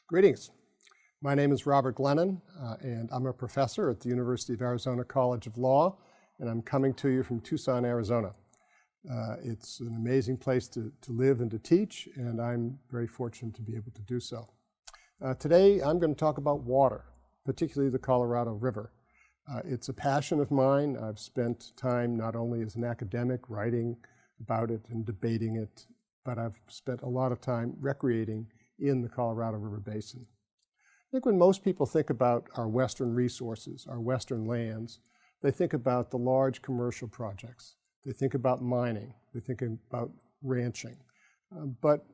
Greetings. My name is Robert Glennon, and I'm a professor at the University of Arizona College of Law, and I'm coming to you from Tucson, Arizona. It's an amazing place to live and to teach, and I'm very fortunate to be able to do so. Today, I'm going to talk about water, particularly the Colorado River. It's a passion of mine. I've spent time not only as an academic writing about it and debating it, but I've spent a lot of time recreating in the Colorado River Basin. I think when most people think about our western resources, our western lands, they think about the large commercial projects. They think about mining. They think about ranching. But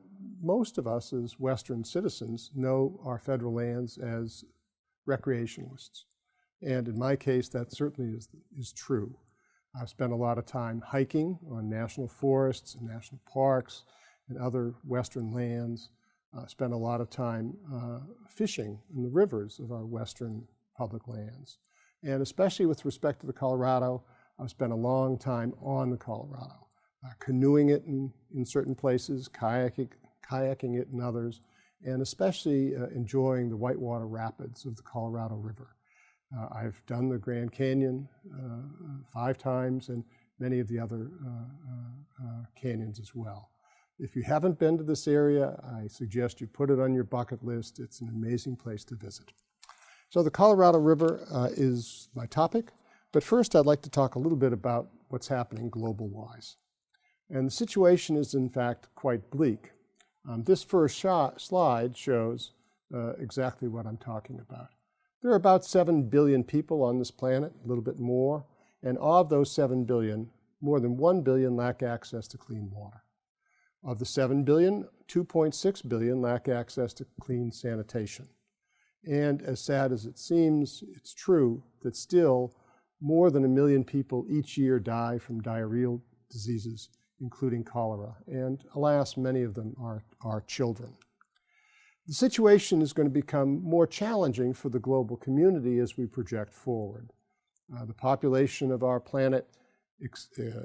most of us as western citizens know our federal lands as recreationalists. And in my case, that certainly is true. I've spent a lot of time hiking on national forests and national parks and other western lands. Spent a lot of time fishing in the rivers of our western public lands. And especially with respect to the Colorado, I've spent a long time on the Colorado, canoeing it in certain places, kayaking it in others, and especially enjoying the whitewater rapids of the Colorado River. I've done the Grand Canyon 5 times and many of the other canyons as well. If you haven't been to this area, I suggest you put it on your bucket list. It's an amazing place to visit. So the Colorado River is my topic, but first I'd like to talk a little bit about what's happening global-wise. And the situation is in fact quite bleak. This first slide shows exactly what I'm talking about. There are about 7 billion people on this planet, a little bit more, and of those 7 billion, more than 1 billion lack access to clean water. Of the 7 billion, 2.6 billion lack access to clean sanitation. And as sad as it seems, it's true that still more than 1 million people each year die from diarrheal diseases, including cholera. And alas, many of them are children. The situation is going to become more challenging for the global community as we project forward. The population of our planet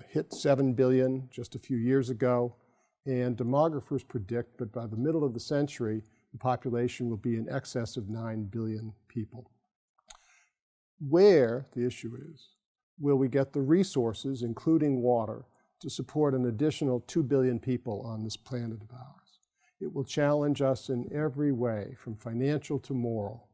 hit 7 billion just a few years ago. And demographers predict that by the middle of the century, the population will be in excess of 9 billion people. Where, the issue is, will we get the resources, including water, to support an additional 2 billion people on this planet of ours? It will challenge us in every way, from financial to moral.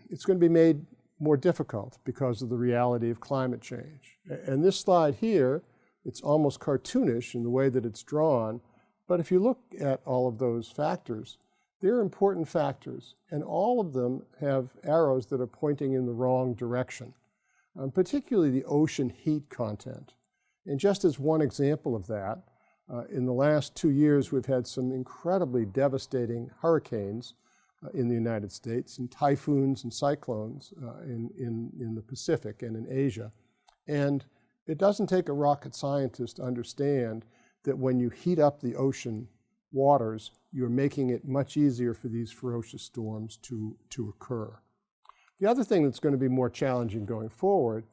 It's going to be made more difficult because of the reality of climate change. And this slide here, it's almost cartoonish in the way that it's drawn, but if you look at all of those factors, they're important factors, and all of them have arrows that are pointing in the wrong direction, particularly the ocean heat content. And just as one example of that, in the last 2 years, we've had some incredibly devastating hurricanes in the United States, and typhoons and cyclones in the Pacific and in Asia. And it doesn't take a rocket scientist to understand that when you heat up the ocean waters, you're making it much easier for these ferocious storms to occur. The other thing that's going to be more challenging going forward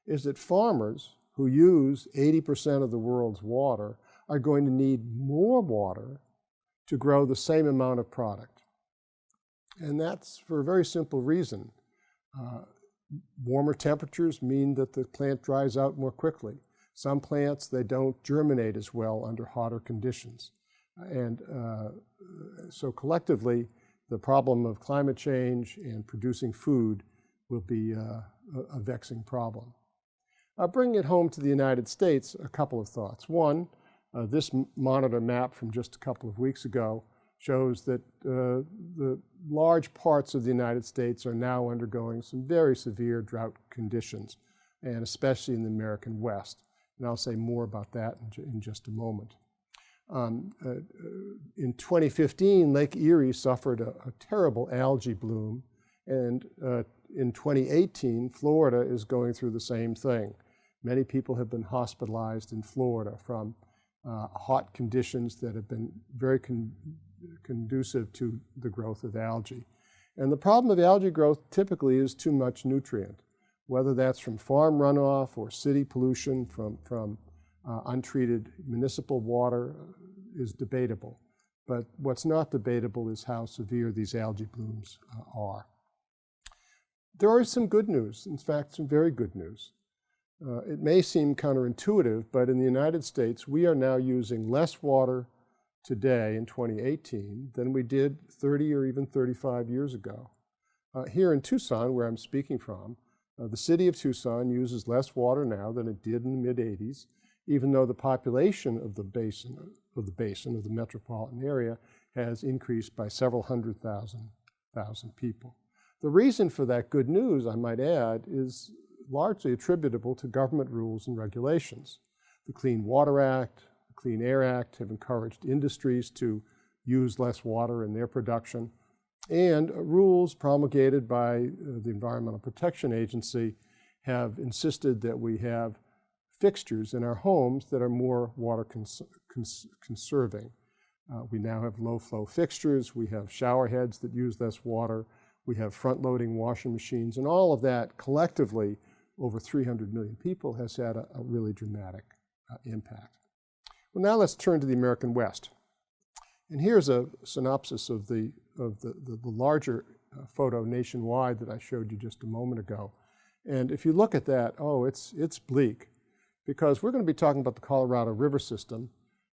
is that farmers who use 80% of the world's water are going to need more water to grow the same amount of product. And that's for a very simple reason. Warmer temperatures mean that the plant dries out more quickly. Some plants, they don't germinate as well under hotter conditions. And so collectively, the problem of climate change and producing food will be a vexing problem. Bringing it home to the United States, a couple of thoughts. One, this monitor map from just a couple of weeks ago shows that the large parts of the United States are now undergoing some very severe drought conditions, and especially in the American West. And I'll say more about that in just a moment. In 2015, Lake Erie suffered a terrible algae bloom, and in 2018, Florida is going through the same thing. Many people have been hospitalized in Florida from hot conditions that have been very conducive to the growth of algae. And the problem of algae growth typically is too much nutrient, whether that's from farm runoff or city pollution from untreated municipal water is debatable. But what's not debatable is how severe these algae blooms are. There is some good news, in fact, some very good news. It may seem counterintuitive, but in the United States, we are now using less water today in 2018 than we did 30 or even 35 years ago. Here in Tucson, where I'm speaking from, the city of Tucson uses less water now than it did in the mid-'80s, even though the population of the basin, of the metropolitan area, has increased by several thousand people. The reason for that good news, I might add, is largely attributable to government rules and regulations. The Clean Water Act, the Clean Air Act have encouraged industries to use less water in their production, and rules promulgated by the Environmental Protection Agency have insisted that we have fixtures in our homes that are more water conserving. We now have low-flow fixtures, we have shower heads that use less water, we have front-loading washing machines, and all of that collectively, over 300 million people, has had a really dramatic impact. Well, now let's turn to the American West. And here's a synopsis of the larger photo nationwide that I showed you just a moment ago. And if you look at that, oh, it's bleak, because we're going to be talking about the Colorado River system,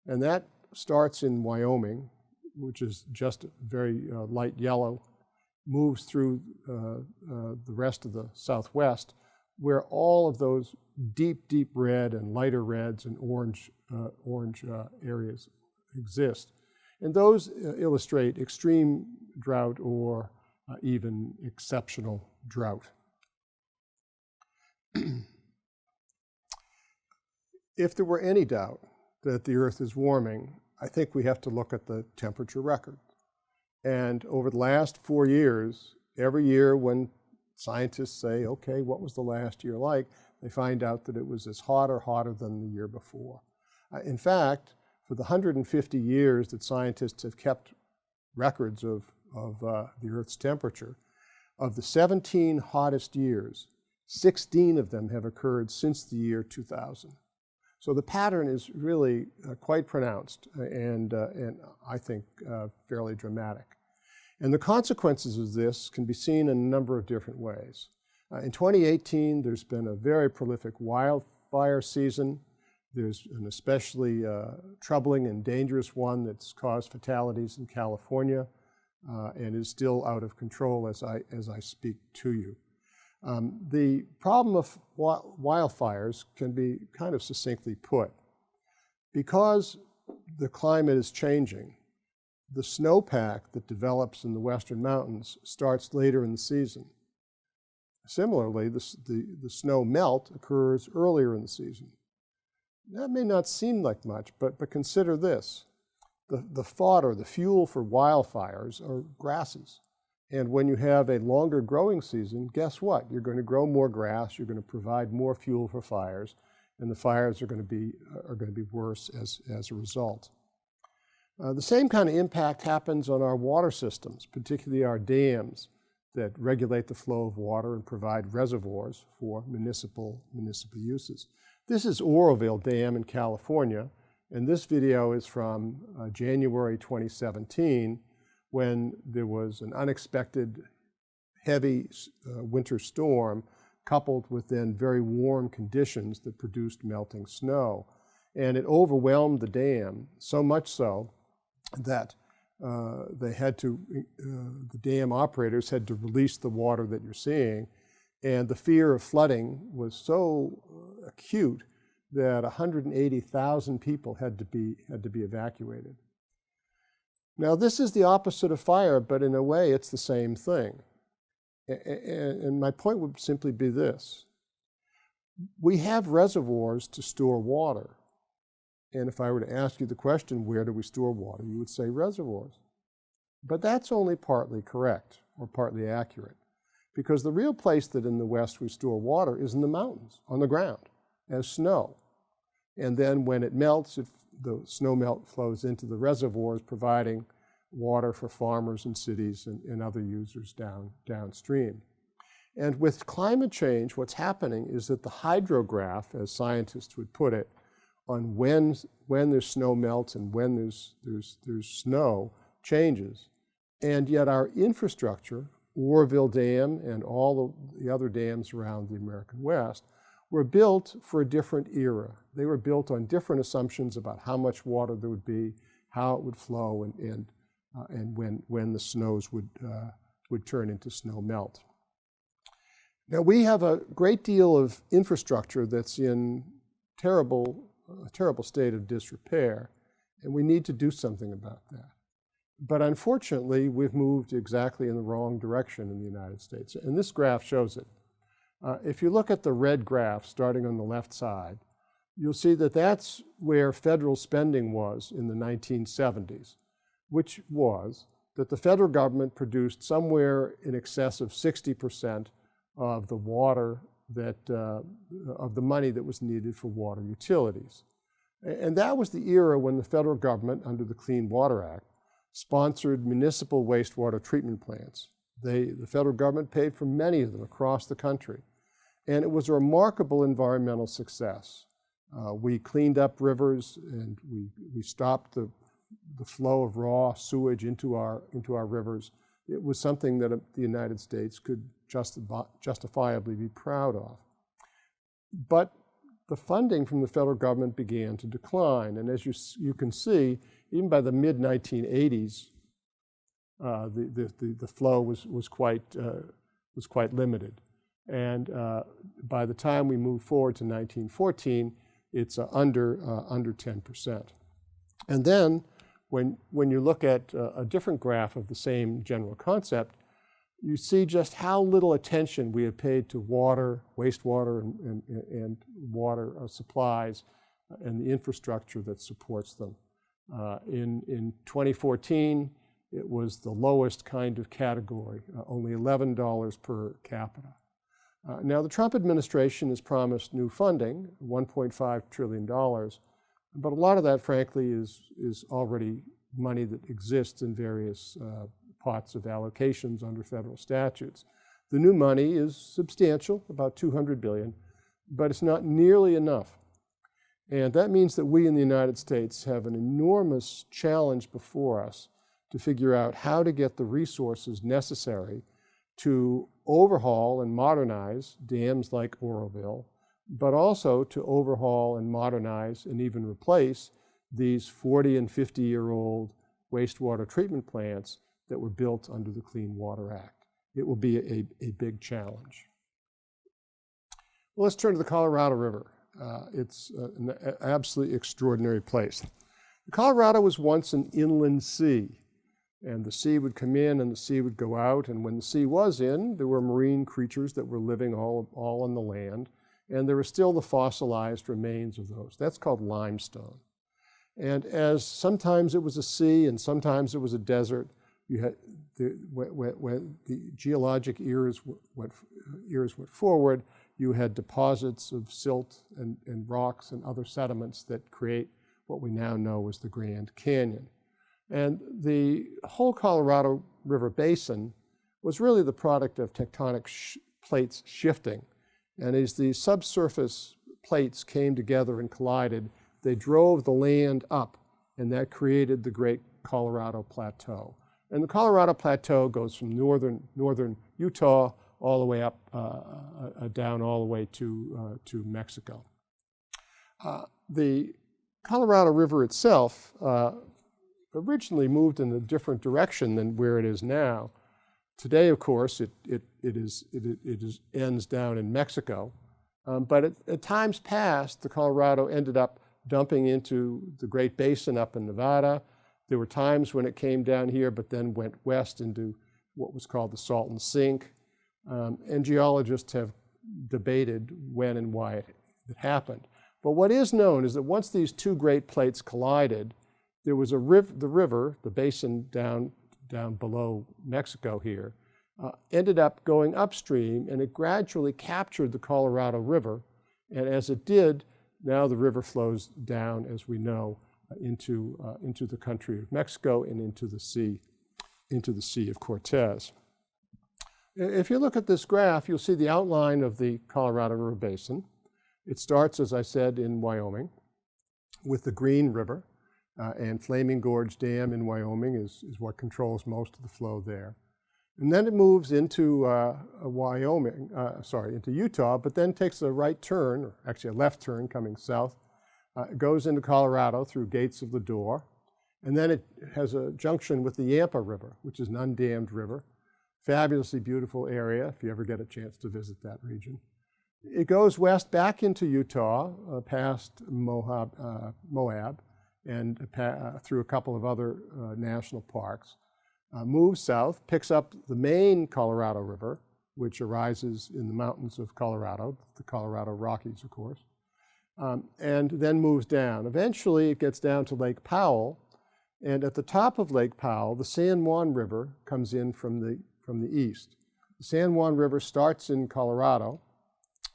and that starts in Wyoming, which is just very light yellow, moves through the rest of the Southwest, where all of those deep, deep red and lighter reds and orange areas exist. And those illustrate extreme drought or even exceptional drought. If there were any doubt that the Earth is warming, I think we have to look at the temperature record. And over the last 4 years, every year when scientists say, okay, what was the last year like, they find out that it was as hot or hotter than the year before. In fact, for the 150 years that scientists have kept records of the Earth's temperature, of the 17 hottest years, 16 of them have occurred since the year 2000. So the pattern is really quite pronounced and I think fairly dramatic. And the consequences of this can be seen in a number of different ways. In 2018, there's been a very prolific wildfire season. There's an especially troubling and dangerous one that's caused fatalities in California and is still out of control as I speak to you. The problem of wildfires can be kind of succinctly put. Because the climate is changing, the snowpack that develops in the western mountains starts later in the season. Similarly, the snow melt occurs earlier in the season. That may not seem like much, but consider this. The fodder, the fuel for wildfires are grasses. And when you have a longer growing season, guess what? You're going to grow more grass, you're going to provide more fuel for fires, and the fires are going to be worse as a result. The same kind of impact happens on our water systems, particularly our dams that regulate the flow of water and provide reservoirs for municipal uses. This is Oroville Dam in California, and this video is from January 2017, when there was an unexpected heavy winter storm coupled with then very warm conditions that produced melting snow. And it overwhelmed the dam, so much so that the dam operators had to release the water that you're seeing. And the fear of flooding was so acute that 180,000 people had to be evacuated. Now, this is the opposite of fire, but in a way, it's the same thing. And my point would simply be this. We have reservoirs to store water. And if I were to ask you the question, where do we store water, you would say reservoirs. But that's only partly correct or partly accurate, because the real place that in the West we store water is in the mountains, on the ground, as snow. And then when it melts, the snow melt flows into the reservoirs, providing water for farmers and cities and other users downstream. And with climate change, what's happening is that the hydrograph, as scientists would put it, on when there's snow melt and when there's snow changes. And yet our infrastructure, Oroville Dam and all the other dams around the American West, were built for a different era. They were built on different assumptions about how much water there would be, how it would flow, and when the snows would turn into snow melt. Now we have a great deal of infrastructure that's in a terrible state of disrepair, and we need to do something about that. But unfortunately, we've moved exactly in the wrong direction in the United States, and this graph shows it. If you look at the red graph starting on the left side, you'll see that that's where federal spending was in the 1970s, which was that the federal government produced somewhere in excess of 60% of the water of the money that was needed for water utilities. And that was the era when the federal government, under the Clean Water Act, sponsored municipal wastewater treatment plants. The federal government paid for many of them across the country. And it was a remarkable environmental success. We cleaned up rivers, and we stopped the flow of raw sewage into our rivers. It was something that the United States could justifiably be proud of. But the funding from the federal government began to decline, and as you can see, even by the mid-1980s, the flow was quite limited. And by the time we move forward to 1914, it's under 10%. And then when you look at a different graph of the same general concept, you see just how little attention we have paid to water, wastewater, and water supplies and the infrastructure that supports them. In 2014, it was the lowest kind of category, only $11 per capita. Now, the Trump administration has promised new funding, $1.5 trillion, but a lot of that, frankly, is already money that exists in various pots of allocations under federal statutes. The new money is substantial, about $200 billion, but it's not nearly enough. And that means that we in the United States have an enormous challenge before us to figure out how to get the resources necessary to overhaul and modernize dams like Oroville, but also to overhaul and modernize and even replace these 40 and 50-year-old wastewater treatment plants that were built under the Clean Water Act. It will be a big challenge. Well, let's turn to the Colorado River. It's an absolutely extraordinary place. The Colorado was once an inland sea, and the sea would come in and the sea would go out, and when the sea was in, there were marine creatures that were living all on the land, and there were still the fossilized remains of those. That's called limestone. And as sometimes it was a sea and sometimes it was a desert, you had when the geologic eras went forward, you had deposits of silt and rocks and other sediments that create what we now know as the Grand Canyon. And the whole Colorado River Basin was really the product of tectonic plates shifting. And as the subsurface plates came together and collided, they drove the land up, and that created the Great Colorado Plateau. And the Colorado Plateau goes from northern Utah all the way up, down all the way to Mexico. The Colorado River itself originally moved in a different direction than where it is now. Today, of course, it ends down in Mexico. But at times past, the Colorado ended up dumping into the Great Basin up in Nevada. There were times when it came down here, but then went west into what was called the Salton Sink. And geologists have debated when and why it happened. But what is known is that once these two great plates collided, there was the river, the basin down below Mexico here, ended up going upstream, and it gradually captured the Colorado River. And as it did, now the river flows down, as we know, into the country of Mexico and into the Sea of Cortez. If you look at this graph, you'll see the outline of the Colorado River Basin. It starts, as I said, in Wyoming. with the Green River, and Flaming Gorge Dam in Wyoming is what controls most of the flow there. And then it moves into into Utah, but then takes a right turn, or actually a left turn coming south. It goes into Colorado through Gates of Lodore, and then it has a junction with the Yampa River, which is an undammed river. Fabulously beautiful area if you ever get a chance to visit that region. It goes west back into Utah, past Moab, and through a couple of other national parks. Moves south, picks up the main Colorado River, which arises in the mountains of Colorado, the Colorado Rockies, of course, and then moves down. Eventually, it gets down to Lake Powell, and at the top of Lake Powell, the San Juan River comes in from the east. The San Juan River starts in Colorado,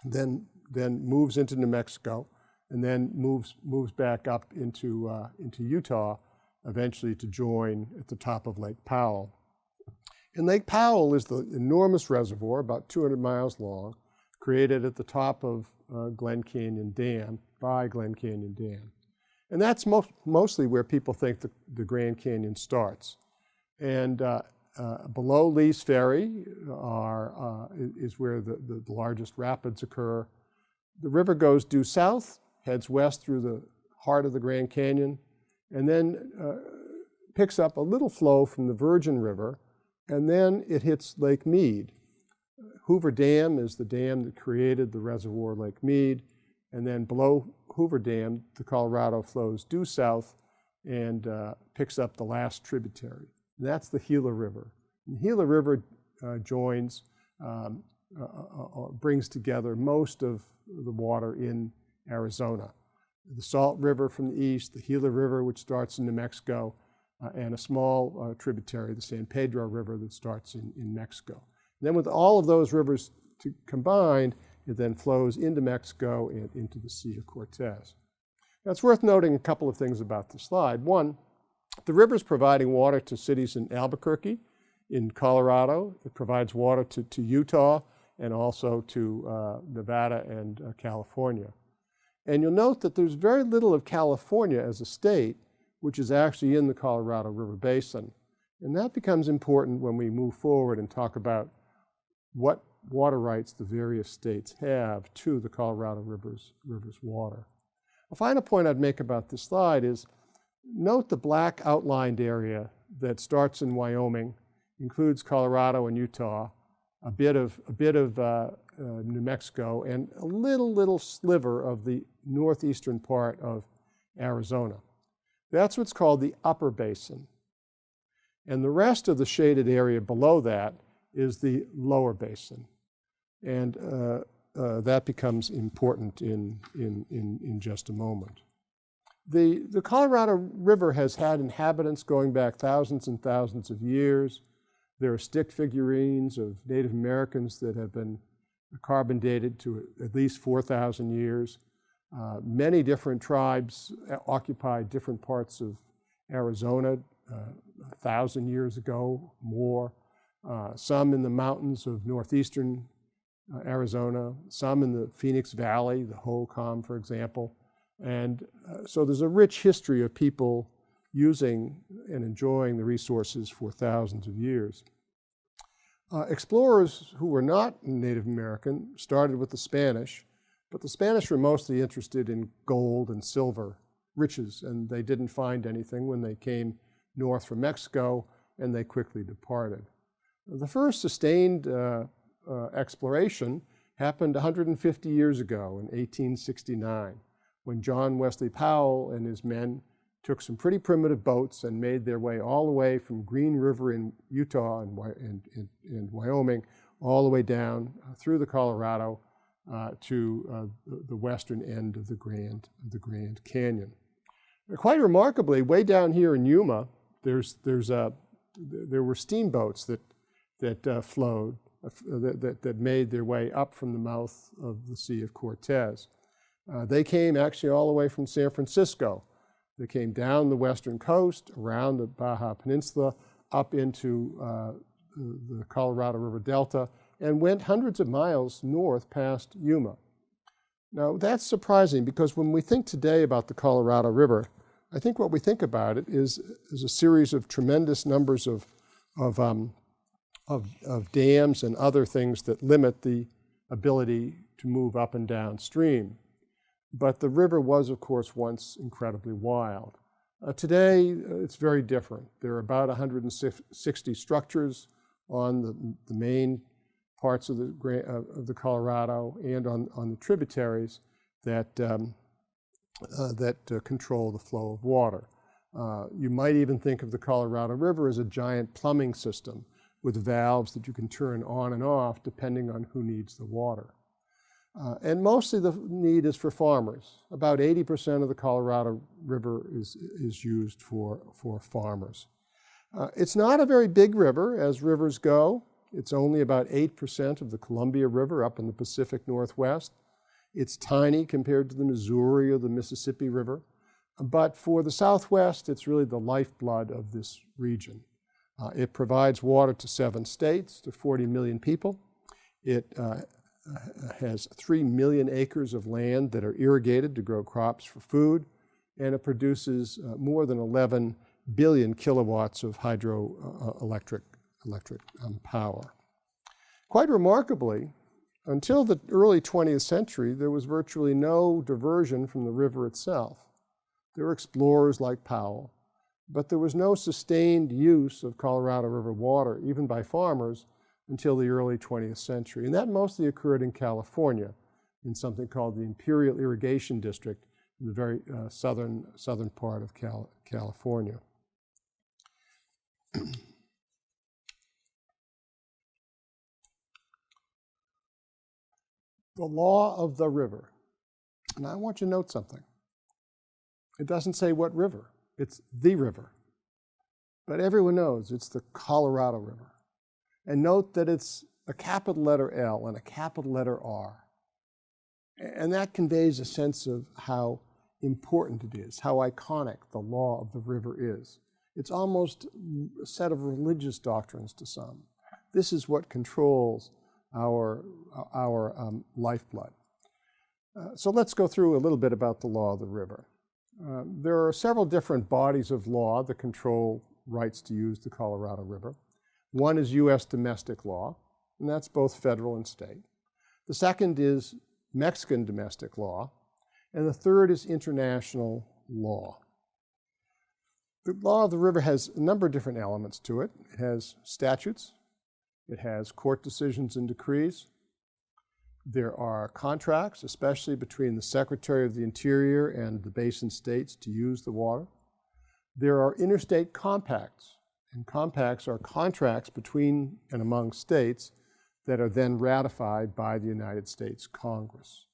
then moves into New Mexico, and then moves back up into Utah, eventually to join at the top of Lake Powell. And Lake Powell is the enormous reservoir, about 200 miles long, created at the top of Glen Canyon Dam, by Glen Canyon Dam. And that's mostly where people think the Grand Canyon starts. And below Lee's Ferry is where the largest rapids occur. The river goes due south, heads west through the heart of the Grand Canyon, and then picks up a little flow from the Virgin River, and then it hits Lake Mead. Hoover Dam is the dam that created the reservoir Lake Mead, and then below Hoover Dam, the Colorado flows due south and picks up the last tributary. And that's the Gila River. And the Gila River brings together most of the water in Arizona. The Salt River from the east, the Gila River, which starts in New Mexico, and a small tributary, the San Pedro River, that starts in Mexico. And then with all of those rivers combined, it then flows into Mexico and into the Sea of Cortez. Now, it's worth noting a couple of things about the slide. One, the river is providing water to cities in Albuquerque, in Colorado. It provides water to Utah and also to Nevada and California. And you'll note that there's very little of California as a state, which is actually in the Colorado River Basin. And that becomes important when we move forward and talk about what water rights the various states have to the Colorado River's water. A final point I'd make about this slide is note the black outlined area that starts in Wyoming, includes Colorado and Utah, a bit of New Mexico, and a little sliver of the northeastern part of Arizona. That's what's called the upper basin. And the rest of the shaded area below that is the lower basin. And that becomes important in just a moment. The Colorado River has had inhabitants going back thousands and thousands of years. There are stick figurines of Native Americans that have been carbon dated to at least 4,000 years. Many different tribes occupied different parts of Arizona 1,000 years ago, more. Some in the mountains of northeastern Arizona, some in the Phoenix Valley, the Hohokam, for example. And so there's a rich history of people using and enjoying the resources for thousands of years. Explorers who were not Native American started with the Spanish, but the Spanish were mostly interested in gold and silver riches, and they didn't find anything when they came north from Mexico, and they quickly departed. The first sustained exploration happened 150 years ago in 1869, when John Wesley Powell and his men took some pretty primitive boats and made their way all the way from Green River in Utah and Wyoming, all the way down through the Colorado to the western end of the Grand Canyon. Quite remarkably, way down here in Yuma, there were steamboats that flowed, that made their way up from the mouth of the Sea of Cortez. They came actually all the way from San Francisco. They came down the western coast, around the Baja Peninsula, up into the Colorado River Delta, and went hundreds of miles north past Yuma. Now, that's surprising because when we think today about the Colorado River, I think what we think about it is a series of tremendous numbers of dams and other things that limit the ability to move up and downstream. But the river was, of course, once incredibly wild. Today, it's very different. There are about 160 structures on the main parts of the Colorado and on the tributaries that control the flow of water. You might even think of the Colorado River as a giant plumbing system with valves that you can turn on and off depending on who needs the water. And mostly the need is for farmers. About 80% of the Colorado River is used for farmers. It's not a very big river as rivers go. It's only about 8% of the Columbia River up in the Pacific Northwest. It's tiny compared to the Missouri or the Mississippi River. But for the Southwest, it's really the lifeblood of this region. It provides water to 7 states, to 40 million people. It has 3 million acres of land that are irrigated to grow crops for food, and it produces more than 11 billion kilowatts of hydroelectric power. Quite remarkably, until the early 20th century, there was virtually no diversion from the river itself. There were explorers like Powell, but there was no sustained use of Colorado River water, even by farmers, until the early 20th century. And that mostly occurred in California, in something called the Imperial Irrigation District, in the very southern part of California. The law of the river. And I want you to note something. It doesn't say what river. It's the river. But everyone knows it's the Colorado River. And note that it's a capital letter L and a capital letter R. And that conveys a sense of how important it is, how iconic the law of the river is. It's almost a set of religious doctrines to some. This is what controls our lifeblood. So let's go through a little bit about the law of the river. There are several different bodies of law that control rights to use the Colorado River. One is U.S. domestic law, and that's both federal and state. The second is Mexican domestic law, and the third is international law. The law of the river has a number of different elements to it. It has statutes, it has court decisions and decrees. There are contracts, especially between the Secretary of the Interior and the basin states to use the water. There are interstate compacts, and compacts are contracts between and among states that are then ratified by the United States Congress.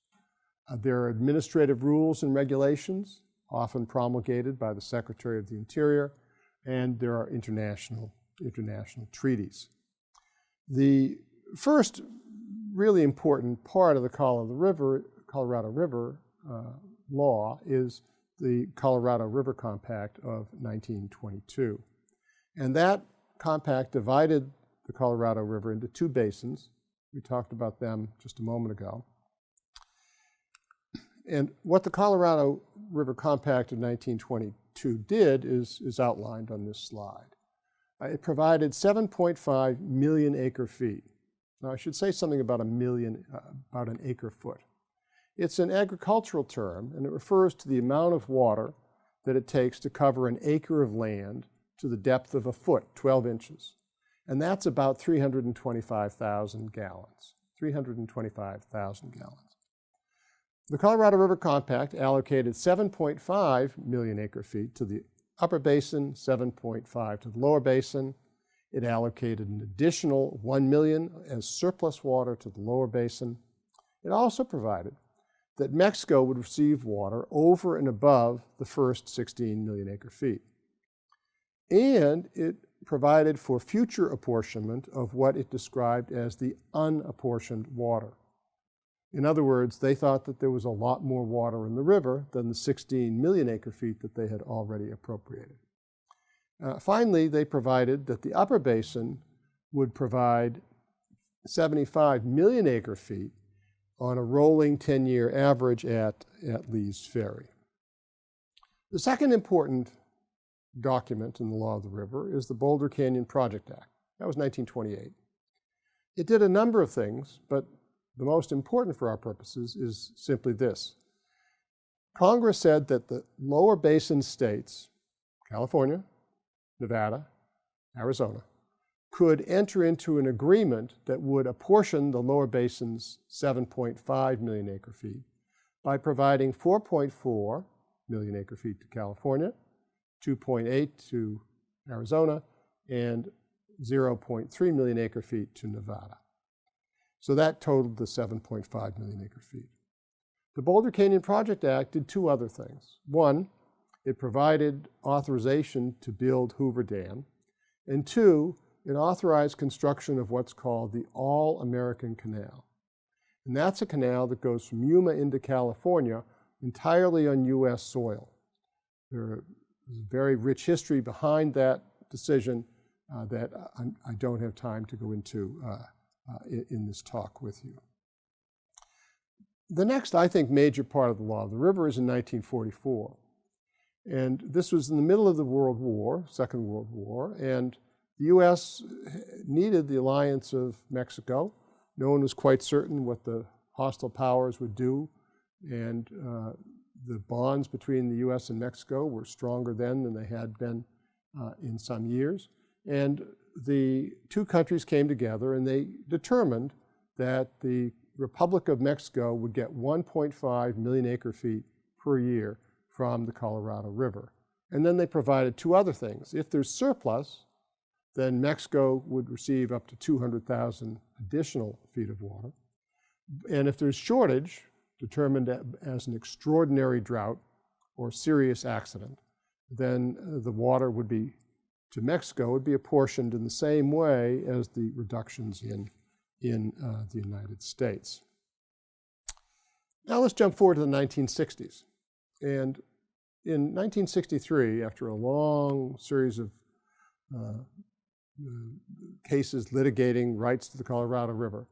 There are administrative rules and regulations, often promulgated by the Secretary of the Interior, and there are international treaties. The first really important part of the Colorado River law is the Colorado River Compact of 1922. And that compact divided the Colorado River into 2 basins. We talked about them just a moment ago. And what the Colorado River Compact of 1922 did is outlined on this slide. It provided 7.5 million acre feet. Now, I should say something about about an acre foot. It's an agricultural term, and it refers to the amount of water that it takes to cover an acre of land to the depth of a foot, 12 inches. And that's about 325,000 gallons. 325,000 gallons. The Colorado River Compact allocated 7.5 million acre feet to the upper basin, 7.5 to the lower basin. It allocated an additional 1 million as surplus water to the lower basin. It also provided that Mexico would receive water over and above the first 16 million acre feet. And it provided for future apportionment of what it described as the unapportioned water. In other words, they thought that there was a lot more water in the river than the 16 million acre feet that they had already appropriated. Finally, they provided that the upper basin would provide 75 million acre feet on a rolling 10-year average at Lee's Ferry. The second important document in the law of the river is the Boulder Canyon Project Act. That was 1928. It did a number of things, but the most important for our purposes is simply this. Congress said that the lower basin states, California, Nevada, Arizona, could enter into an agreement that would apportion the lower basin's 7.5 million acre feet by providing 4.4 million acre feet to California, 2.8 to Arizona, and 0.3 million acre feet to Nevada. So that totaled the 7.5 million acre feet. The Boulder Canyon Project Act did two other things. One, it provided authorization to build Hoover Dam, and two, it authorized construction of what's called the All-American Canal. And that's a canal that goes from Yuma into California entirely on U.S. soil. There's a very rich history behind that decision that I don't have time to go into in this talk with you. The next, I think, major part of the law of the river is in 1944. And this was in the middle of the World War, Second World War, and the U.S. needed the alliance of Mexico. No one was quite certain what the hostile powers would do, and the bonds between the U.S. and Mexico were stronger then than they had been in some years. And the two countries came together and they determined that the Republic of Mexico would get 1.5 million acre feet per year from the Colorado River. And then they provided two other things. If there's surplus, then Mexico would receive up to 200,000 additional feet of water. And if there's shortage, determined as an extraordinary drought or serious accident, then the water would be, to Mexico, would be apportioned in the same way as the reductions in the United States. Now let's jump forward to the 1960s. And in 1963, after a long series of cases litigating rights to the Colorado River,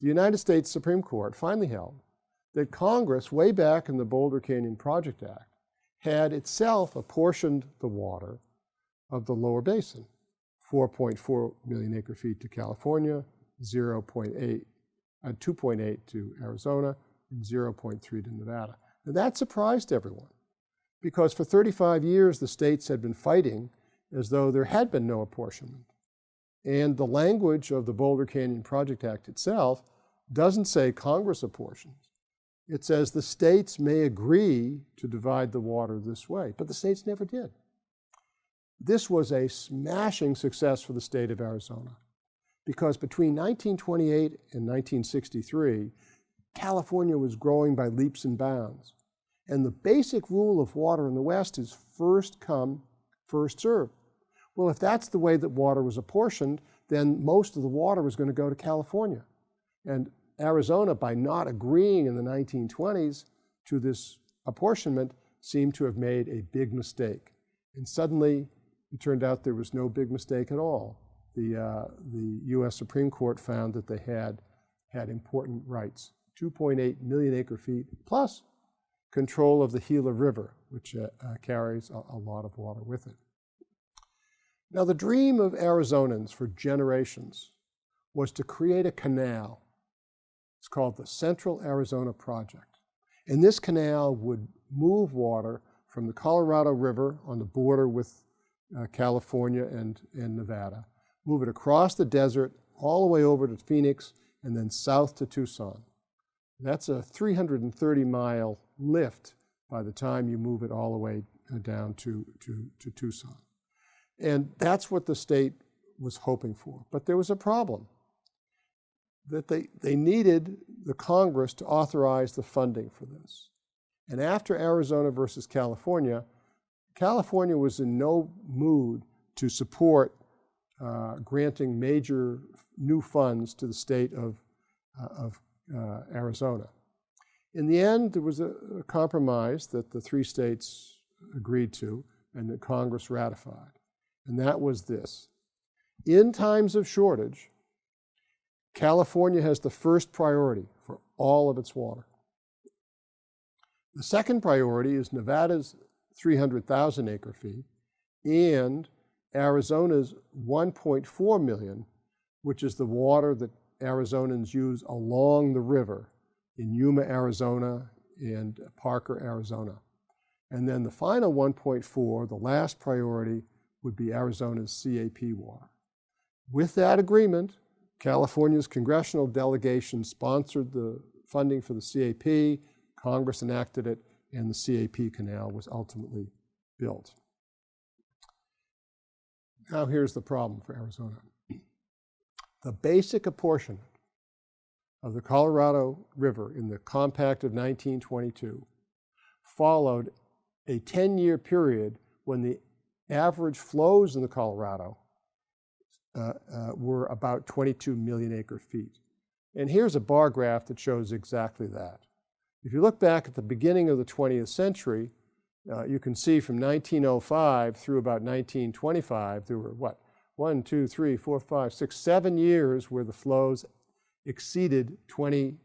the United States Supreme Court finally held that Congress, way back in the Boulder Canyon Project Act, had itself apportioned the water of the lower basin, 4.4 million acre feet to California, 2.8 to Arizona, and 0.3 to Nevada. And that surprised everyone, because for 35 years the states had been fighting as though there had been no apportionment. And the language of the Boulder Canyon Project Act itself doesn't say Congress apportions. It says the states may agree to divide the water this way, but the states never did. This was a smashing success for the state of Arizona, because between 1928 and 1963, California was growing by leaps and bounds. And the basic rule of water in the West is first come, first served. Well, if that's the way that water was apportioned, then most of the water was going to go to California. And Arizona, by not agreeing in the 1920s to this apportionment, seemed to have made a big mistake. And suddenly, it turned out there was no big mistake at all. The U.S. Supreme Court found that they had important rights, 2.8 million acre feet, plus control of the Gila River, which carries a lot of water with it. Now, the dream of Arizonans for generations was to create a canal. It's called the Central Arizona Project. And this canal would move water from the Colorado River on the border with California and Nevada, move it across the desert, all the way over to Phoenix, and then south to Tucson. That's a 330-mile lift by the time you move it all the way down to Tucson. And that's what the state was hoping for. But there was a problem, that they needed the Congress to authorize the funding for this. And after Arizona versus California, California was in no mood to support granting major new funds to the state of Arizona. In the end, there was a compromise that the three states agreed to and that Congress ratified. And that was this: in times of shortage, California has the first priority for all of its water. The second priority is Nevada's 300,000 acre feet and Arizona's 1.4 million, which is the water that Arizonans use along the river in Yuma, Arizona and Parker, Arizona. And then the final 1.4, the last priority, would be Arizona's CAP water. With that agreement, California's congressional delegation sponsored the funding for the CAP, Congress enacted it, and the CAP canal was ultimately built. Now here's the problem for Arizona. The basic apportionment of the Colorado River in the Compact of 1922 followed a 10-year period when the average flows in the Colorado were about 22 million acre feet. And here's a bar graph that shows exactly that. If you look back at the beginning of the 20th century, you can see from 1905 through about 1925, there were what? 1, 2, 3, 4, 5, 6, 7 years where the flows exceeded 20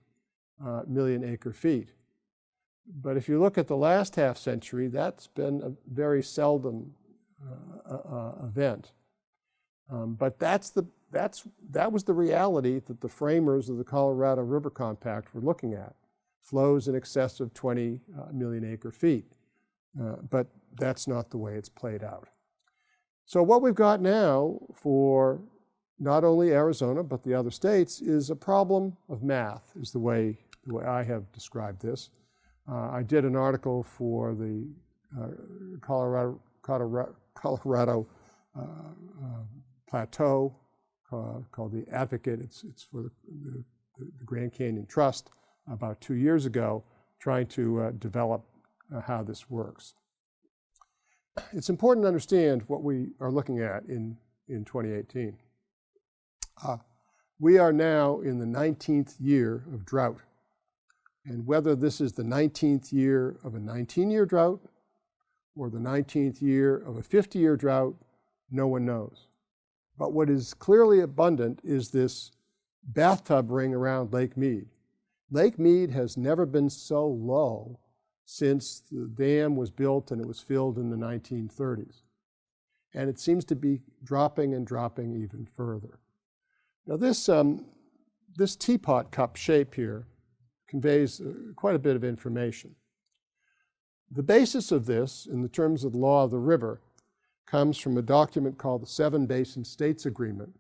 million acre feet. But if you look at the last half century, that's been a very seldom event. But that was the reality that the framers of the Colorado River Compact were looking at, flows in excess of 20 million acre feet. But that's not the way it's played out. So what we've got now for not only Arizona, but the other states, is a problem of math, is the way I have described this. I did an article for the Colorado Plateau called The Advocate. It's for the Grand Canyon Trust about 2 years ago, trying to develop how this works. It's important to understand what we are looking at in 2018. We are now in the 19th year of drought. And whether this is the 19th year of a 19-year drought or the 19th year of a 50-year drought, no one knows. But what is clearly abundant is this bathtub ring around Lake Mead. Lake Mead has never been so low since the dam was built and it was filled in the 1930s. And it seems to be dropping and dropping even further. Now this teapot cup shape here conveys quite a bit of information. The basis of this, in the terms of the law of the river, comes from a document called the Seven Basin States Agreement,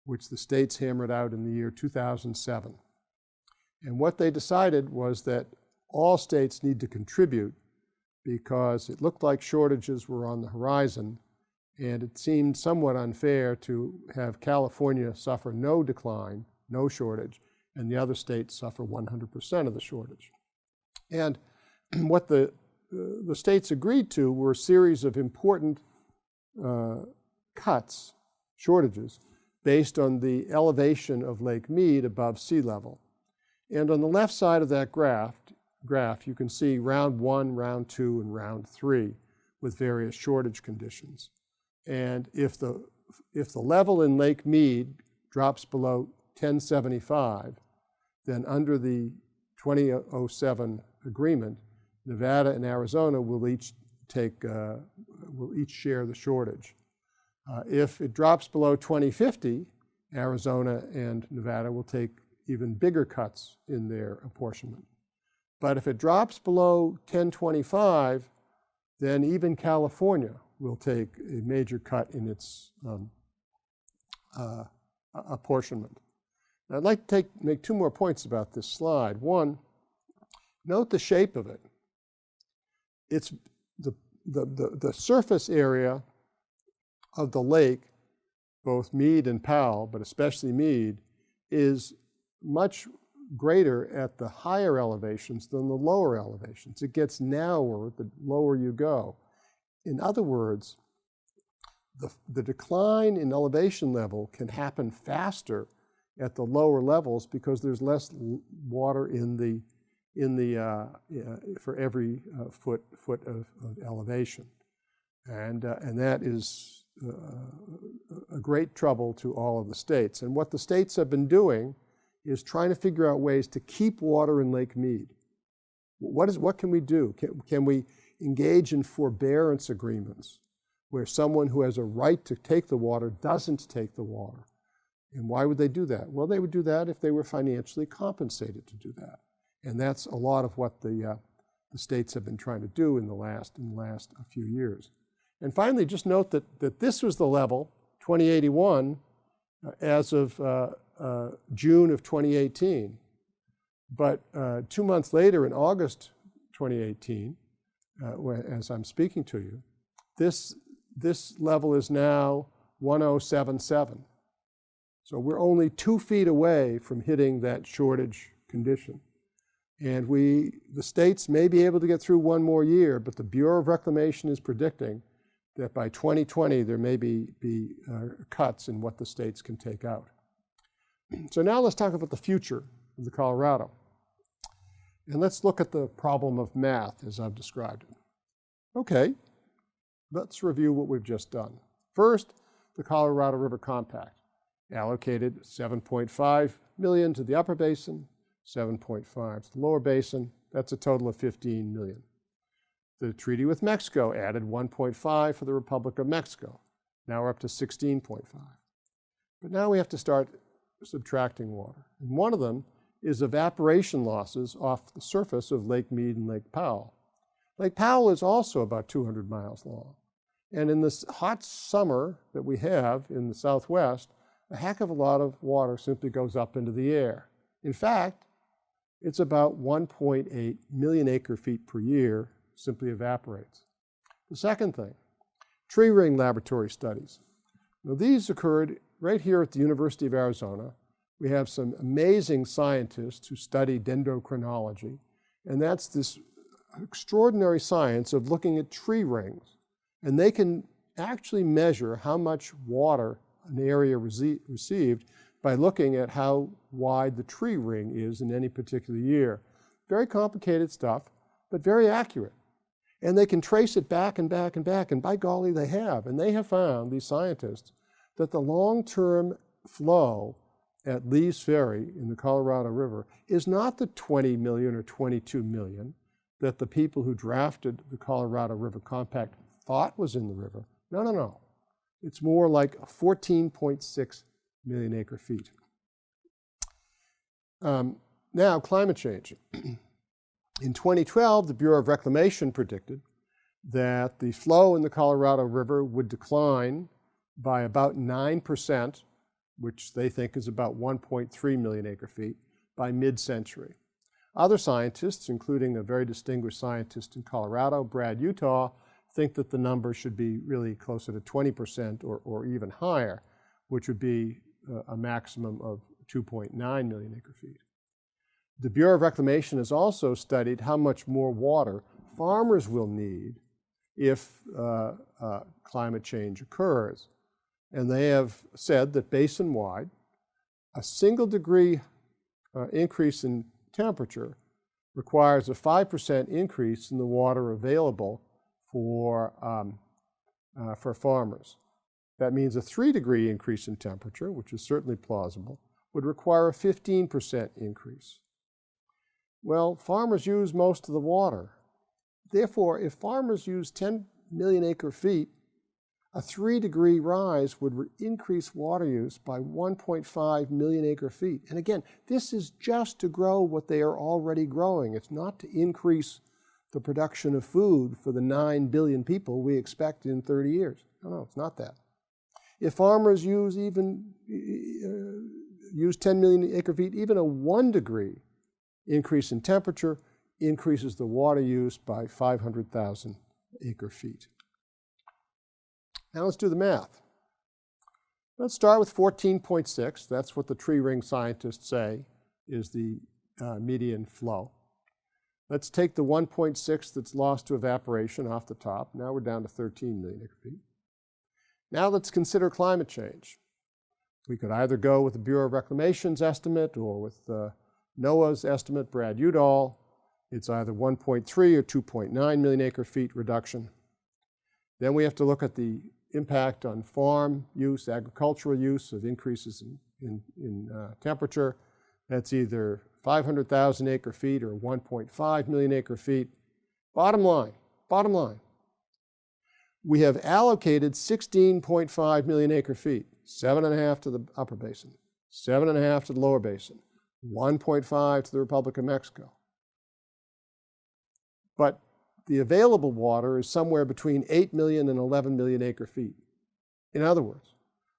which the states hammered out in the year 2007. And what they decided was that all states need to contribute because it looked like shortages were on the horizon, and it seemed somewhat unfair to have California suffer no decline, no shortage, and the other states suffer 100% of the shortage. And what the states agreed to were a series of important cuts, shortages, based on the elevation of Lake Mead above sea level. And on the left side of that graph, you can see round 1, round 2, and round 3 with various shortage conditions. And if the level in Lake Mead drops below 1075, then under the 2007 agreement, Nevada and Arizona will each share the shortage. If it drops below 2050, Arizona and Nevada will take even bigger cuts in their apportionment. But if it drops below 1025, then even California will take a major cut in its apportionment. I'd like to make 2 more points about this slide. One, note the shape of it. It's the surface area of the lake, both Mead and Powell, but especially Mead, is much greater at the higher elevations than the lower elevations. It gets narrower the lower you go. In other words, the decline in elevation level can happen faster at the lower levels because there's less water for every foot of elevation, and that is a great trouble to all of the states. And what the states have been doing is trying to figure out ways to keep water in Lake Mead. What can we do? Can we engage in forbearance agreements where someone who has a right to take the water doesn't take the water? And why would they do that? Well, they would do that if they were financially compensated to do that. And that's a lot of what the states have been trying to do in the last few years. And finally, just note that this was the level, 2081, as of June of 2018. But 2 months later, in August 2018, as I'm speaking to you, this level is now 1077. So we're only 2 feet away from hitting that shortage condition. And the states may be able to get through one more year, but the Bureau of Reclamation is predicting that by 2020 there may be cuts in what the states can take out. So now let's talk about the future of the Colorado. And let's look at the problem of math as I've described it. Okay, let's review what we've just done. First, the Colorado River Compact allocated $7.5 million to the upper basin, $7.5 to the lower basin. That's a total of $15 million. The treaty with Mexico added $1.5 for the Republic of Mexico. Now we're up to $16.5. But now we have to start subtracting water. And one of them is evaporation losses off the surface of Lake Mead and Lake Powell. Lake Powell is also about 200 miles long. And in this hot summer that we have in the Southwest, a heck of a lot of water simply goes up into the air. In fact, it's about 1.8 million acre feet per year simply evaporates. The second thing, tree ring laboratory studies. Now, these occurred right here at the University of Arizona. We have some amazing scientists who study dendrochronology, and that's this extraordinary science of looking at tree rings. And they can actually measure how much water an area received by looking at how wide the tree ring is in any particular year. Very complicated stuff, but very accurate. And they can trace it back and back and back, and by golly, they have. And they have found, these scientists, that the long-term flow at Lee's Ferry in the Colorado River is not the 20 million or 22 million that the people who drafted the Colorado River Compact thought was in the river. No, no, no. It's more like 14.6 million acre feet. Now, climate change. In 2012, the Bureau of Reclamation predicted that the flow in the Colorado River would decline by about 9%, which they think is about 1.3 million acre feet, by mid-century. Other scientists, including a very distinguished scientist in Colorado, Brad Utah, think that the number should be really closer to 20% or even higher, which would be a maximum of 2.9 million acre feet. The Bureau of Reclamation has also studied how much more water farmers will need if climate change occurs. And they have said that basin-wide, a single degree increase in temperature requires a 5% increase in the water available for farmers. That means a 3-degree increase in temperature, which is certainly plausible, would require a 15% increase. Well, farmers use most of the water. Therefore, if farmers use 10 million acre feet, a 3-degree rise would increase water use by 1.5 million acre feet. And again, this is just to grow what they are already growing. It's not to increase the production of food for the 9 billion people we expect in 30 years. No, it's not that. If farmers use 10 million acre feet, even a 1-degree increase in temperature increases the water use by 500,000 acre feet. Now let's do the math. Let's start with 14.6. That's what the tree ring scientists say is the median flow. Let's take the 1.6 that's lost to evaporation off the top. Now we're down to 13 million acre feet. Now let's consider climate change. We could either go with the Bureau of Reclamation's estimate or with NOAA's estimate, Brad Udall. It's either 1.3 or 2.9 million acre feet reduction. Then we have to look at the impact on farm use, agricultural use of increases in temperature. That's either 500,000 acre feet or 1.5 million acre feet. Bottom line, we have allocated 16.5 million acre feet, 7.5 to the upper basin, 7.5 to the lower basin, 1.5 to the Republic of Mexico. But the available water is somewhere between 8 million and 11 million acre feet. In other words,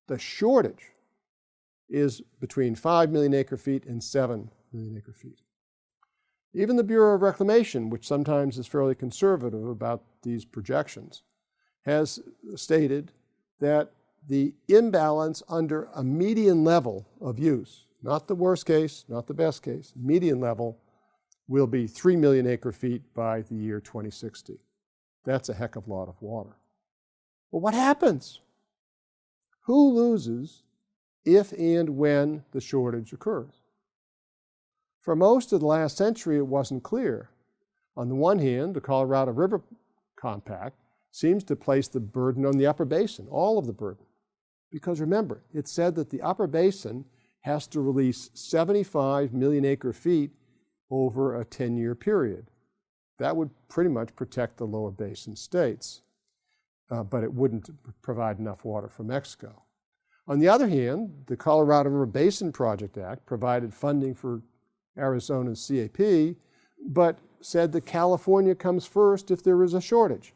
the shortage is between 5 million acre feet and 7 million acre feet. Even the Bureau of Reclamation, which sometimes is fairly conservative about these projections, has stated that the imbalance under a median level of use, not the worst case, not the best case, median level, will be 3 million acre feet by the year 2060. That's a heck of a lot of water. Well, what happens? Who loses if and when the shortage occurs? For most of the last century, it wasn't clear. On the one hand, the Colorado River Compact seems to place the burden on the upper basin, all of the burden. Because remember, it said that the upper basin has to release 75 million acre feet over a 10-year period. That would pretty much protect the lower basin states, but it wouldn't provide enough water for Mexico. On the other hand, the Colorado River Basin Project Act provided funding for Arizona's CAP, but said that California comes first if there is a shortage.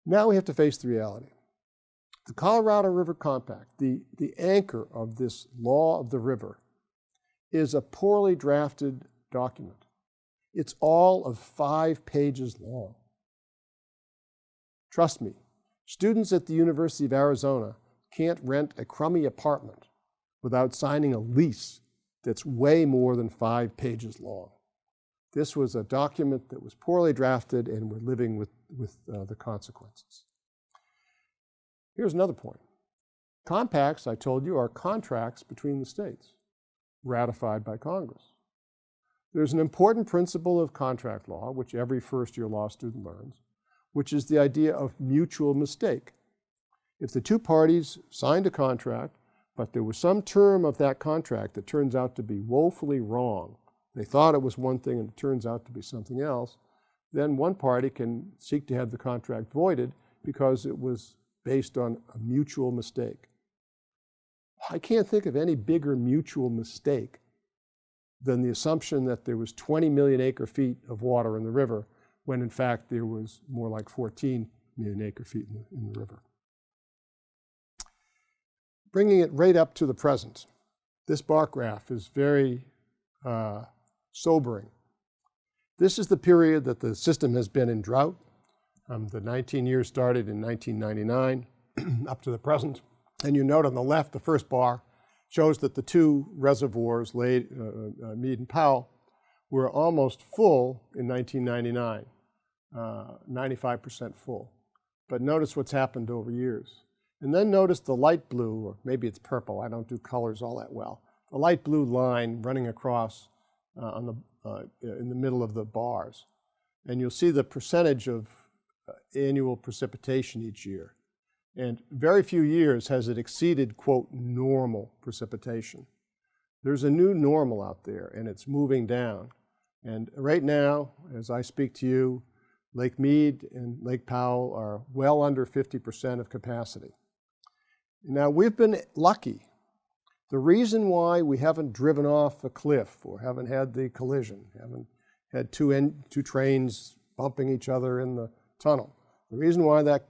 Now we have to face the reality. The Colorado River Compact, the anchor of this law of the river, is a poorly drafted document. It's all of 5 pages long. Trust me, students at the University of Arizona can't rent a crummy apartment without signing a lease that's way more than 5 pages long. This was a document that was poorly drafted, and we're living with the consequences. Here's another point. Compacts, I told you, are contracts between the states, ratified by Congress. There's an important principle of contract law, which every first-year law student learns, which is the idea of mutual mistake. If the two parties signed a contract, but there was some term of that contract that turns out to be woefully wrong, they thought it was one thing and it turns out to be something else, then one party can seek to have the contract voided because it was based on a mutual mistake. I can't think of any bigger mutual mistake than the assumption that there was 20 million acre feet of water in the river, when in fact there was more like 14 million acre feet in the river. Bringing it right up to the present, this bar graph is very sobering. This is the period that the system has been in drought. The 19 years started in 1999 up to the present. And you note on the left, the first bar shows that the two reservoirs, Meade and Powell, were almost full in 1999, 95% full. But notice what's happened over years. And then notice the light blue, or maybe it's purple, I don't do colors all that well, the light blue line running across in the middle of the bars. And you'll see the percentage of annual precipitation each year. And very few years has it exceeded, quote, normal precipitation. There's a new normal out there, and it's moving down. And right now, as I speak to you, Lake Meade and Lake Powell are well under 50% of capacity. Now, we've been lucky. The reason why we haven't driven off a cliff or haven't had the collision, haven't had two trains bumping each other in the tunnel, the reason why that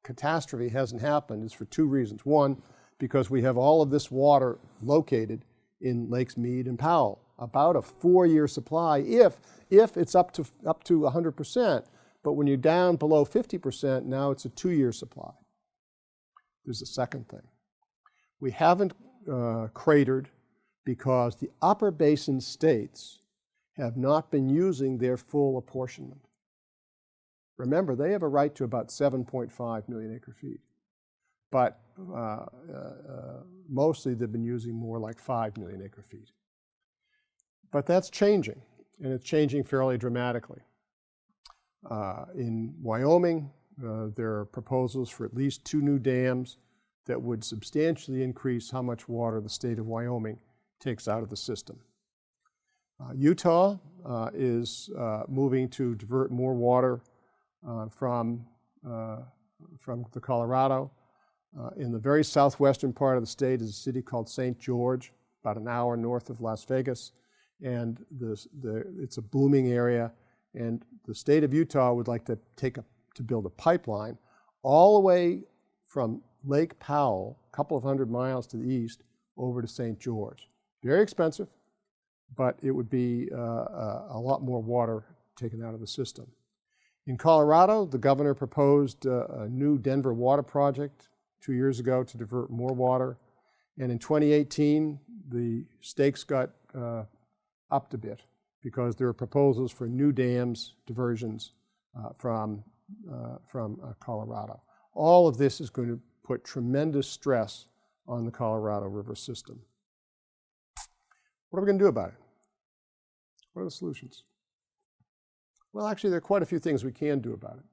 catastrophe hasn't happened is for 2 reasons. One, because we have all of this water located in Lakes Meade and Powell, about a 4-year supply if it's up to 100%. But when you're down below 50%, now it's a 2-year supply. There's a second thing. We haven't cratered because the upper basin states have not been using their full apportionment. Remember, they have a right to about 7.5 million acre feet, but mostly they've been using more like 5 million acre feet. But that's changing, and it's changing fairly dramatically. In Wyoming, there are proposals for at least 2 new dams that would substantially increase how much water the state of Wyoming takes out of the system. Utah is moving to divert more water from the Colorado. In the very southwestern part of the state is a city called St. George, about an hour north of Las Vegas, and it's a booming area. And the state of Utah would like to build a pipeline all the way from Lake Powell, a couple of 100 miles to the east, over to St. George. Very expensive, but it would be a lot more water taken out of the system. In Colorado, the governor proposed a new Denver water project 2 years ago to divert more water. And in 2018, the stakes got upped a bit because there are proposals for new dams diversions from Colorado. All of this is going to put tremendous stress on the Colorado River system. What are we going to do about it? What are the solutions? Well, actually, there are quite a few things we can do about it.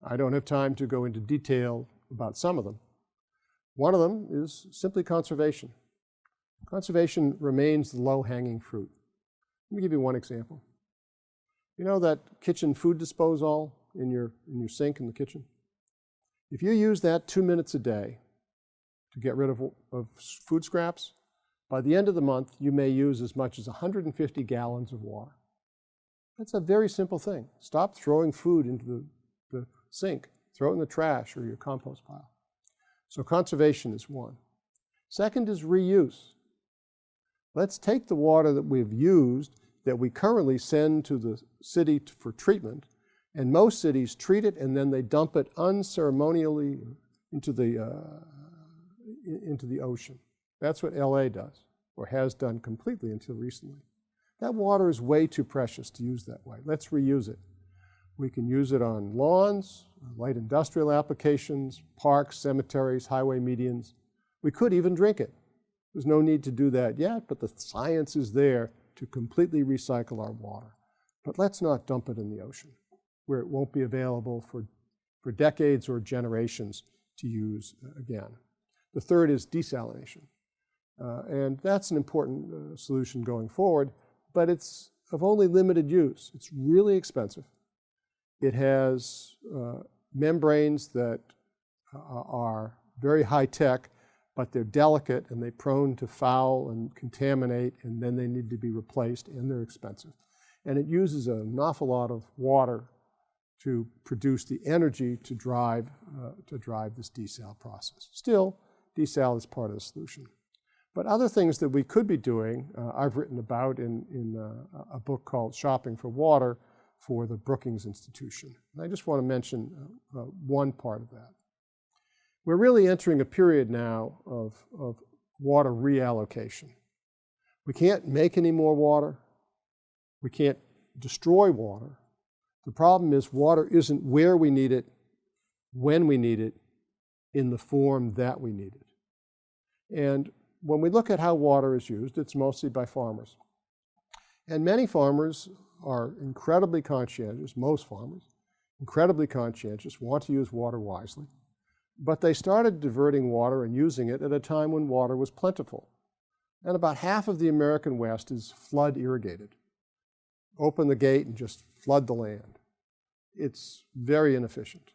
I don't have time to go into detail about some of them. One of them is simply conservation. Conservation remains the low-hanging fruit. Let me give you one example. You know that kitchen food disposal in your sink in the kitchen? If you use that 2 minutes a day to get rid of food scraps, by the end of the month, you may use as much as 150 gallons of water. That's a very simple thing. Stop throwing food into the sink. Throw it in the trash or your compost pile. So conservation is one. Second is reuse. Let's take the water that we've used, that we currently send to the city for treatment, and most cities treat it and then they dump it unceremonially into the ocean. That's what LA does, or has done completely until recently. That water is way too precious to use that way. Let's reuse it. We can use it on lawns, light industrial applications, parks, cemeteries, highway medians. We could even drink it. There's no need to do that yet, but the science is there to completely recycle our water. But let's not dump it in the ocean, where it won't be available for decades or generations to use again. The third is desalination. And that's an important solution going forward, but it's of only limited use. It's really expensive. It has membranes that are very high-tech, but they're delicate and they're prone to foul and contaminate, and then they need to be replaced, and they're expensive. And it uses an awful lot of water to produce the energy to drive this desal process. Still, desal is part of the solution. But other things that we could be doing, I've written about in a book called Shopping for Water for the Brookings Institution. And I just want to mention one part of that. We're really entering a period now of water reallocation. We can't make any more water. We can't destroy water. The problem is water isn't where we need it, when we need it, in the form that we need it. And when we look at how water is used, it's mostly by farmers. And many farmers are incredibly conscientious, most farmers, incredibly conscientious, want to use water wisely. But they started diverting water and using it at a time when water was plentiful. And about half of the American West is flood irrigated. Open the gate and just flood the land. It's very inefficient.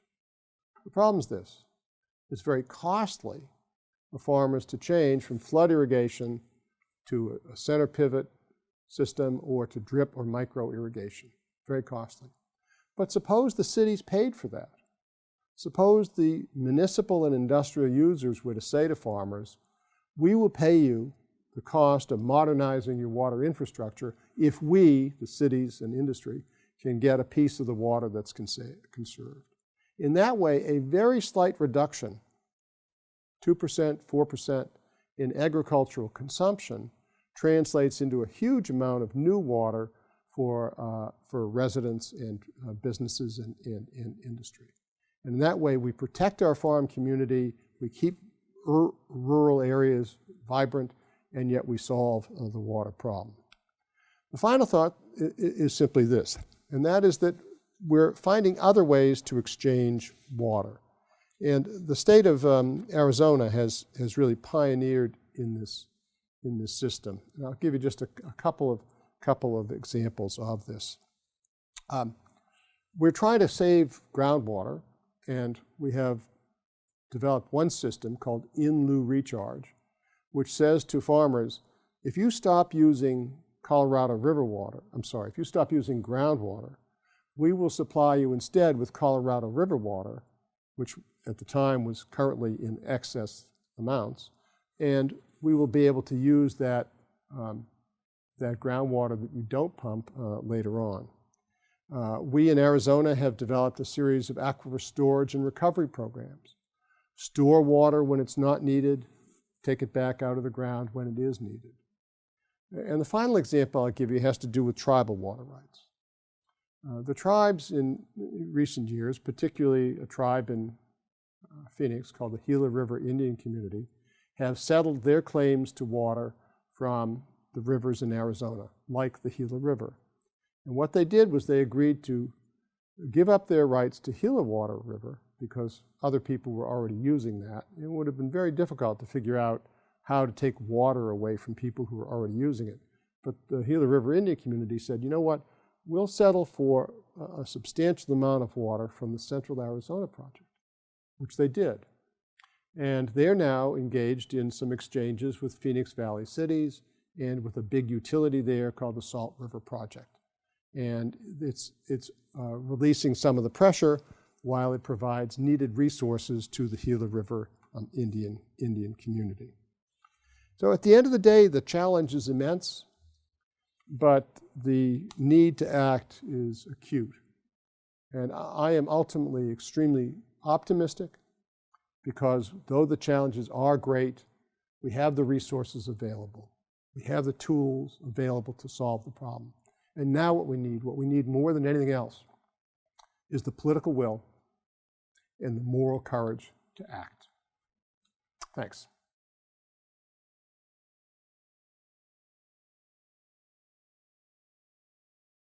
The problem is this: it's very costly for farmers to change from flood irrigation to a center pivot system or to drip or micro irrigation. Very costly. But suppose the cities paid for that. Suppose the municipal and industrial users were to say to farmers, we will pay you the cost of modernizing your water infrastructure if we, the cities and industry, can get a piece of the water that's conserved. In that way, a very slight reduction, 2%, 4% in agricultural consumption translates into a huge amount of new water for residents and businesses and industry. And in that way, we protect our farm community, we keep rural areas vibrant, and yet we solve the water problem. The final thought is simply this, and that is that we're finding other ways to exchange water. And the state of Arizona has really pioneered in this in this system. And I'll give you just a couple of examples of this. We're trying to save groundwater, and we have developed one system called in-lieu recharge, which says to farmers, if you stop using Colorado River water, if you stop using groundwater, we will supply you instead with Colorado River water, which at the time was currently in excess amounts, and we will be able to use that, that groundwater that you don't pump later on. We in Arizona have developed a series of aquifer storage and recovery programs. Store water when it's not needed, take it back out of the ground when it is needed. And the final example I'll give you has to do with tribal water rights. The tribes in recent years, particularly a tribe in Phoenix called the Gila River Indian Community, have settled their claims to water from the rivers in Arizona, like the Gila River. And what they did was they agreed to give up their rights to Gila Water River because other people were already using that. It would have been very difficult to figure out how to take water away from people who were already using it. But the Gila River Indian Community said, you know what, we'll settle for a substantial amount of water from the Central Arizona Project, which they did. And they're now engaged in some exchanges with Phoenix Valley cities and with a big utility there called the Salt River Project. And it's releasing some of the pressure while it provides needed resources to the Gila River Indian community. So at the end of the day, the challenge is immense, but the need to act is acute. And I am ultimately extremely optimistic because though the challenges are great, we have the resources available. We have the tools available to solve the problem. And now what we need more than anything else, is the political will and the moral courage to act. Thanks.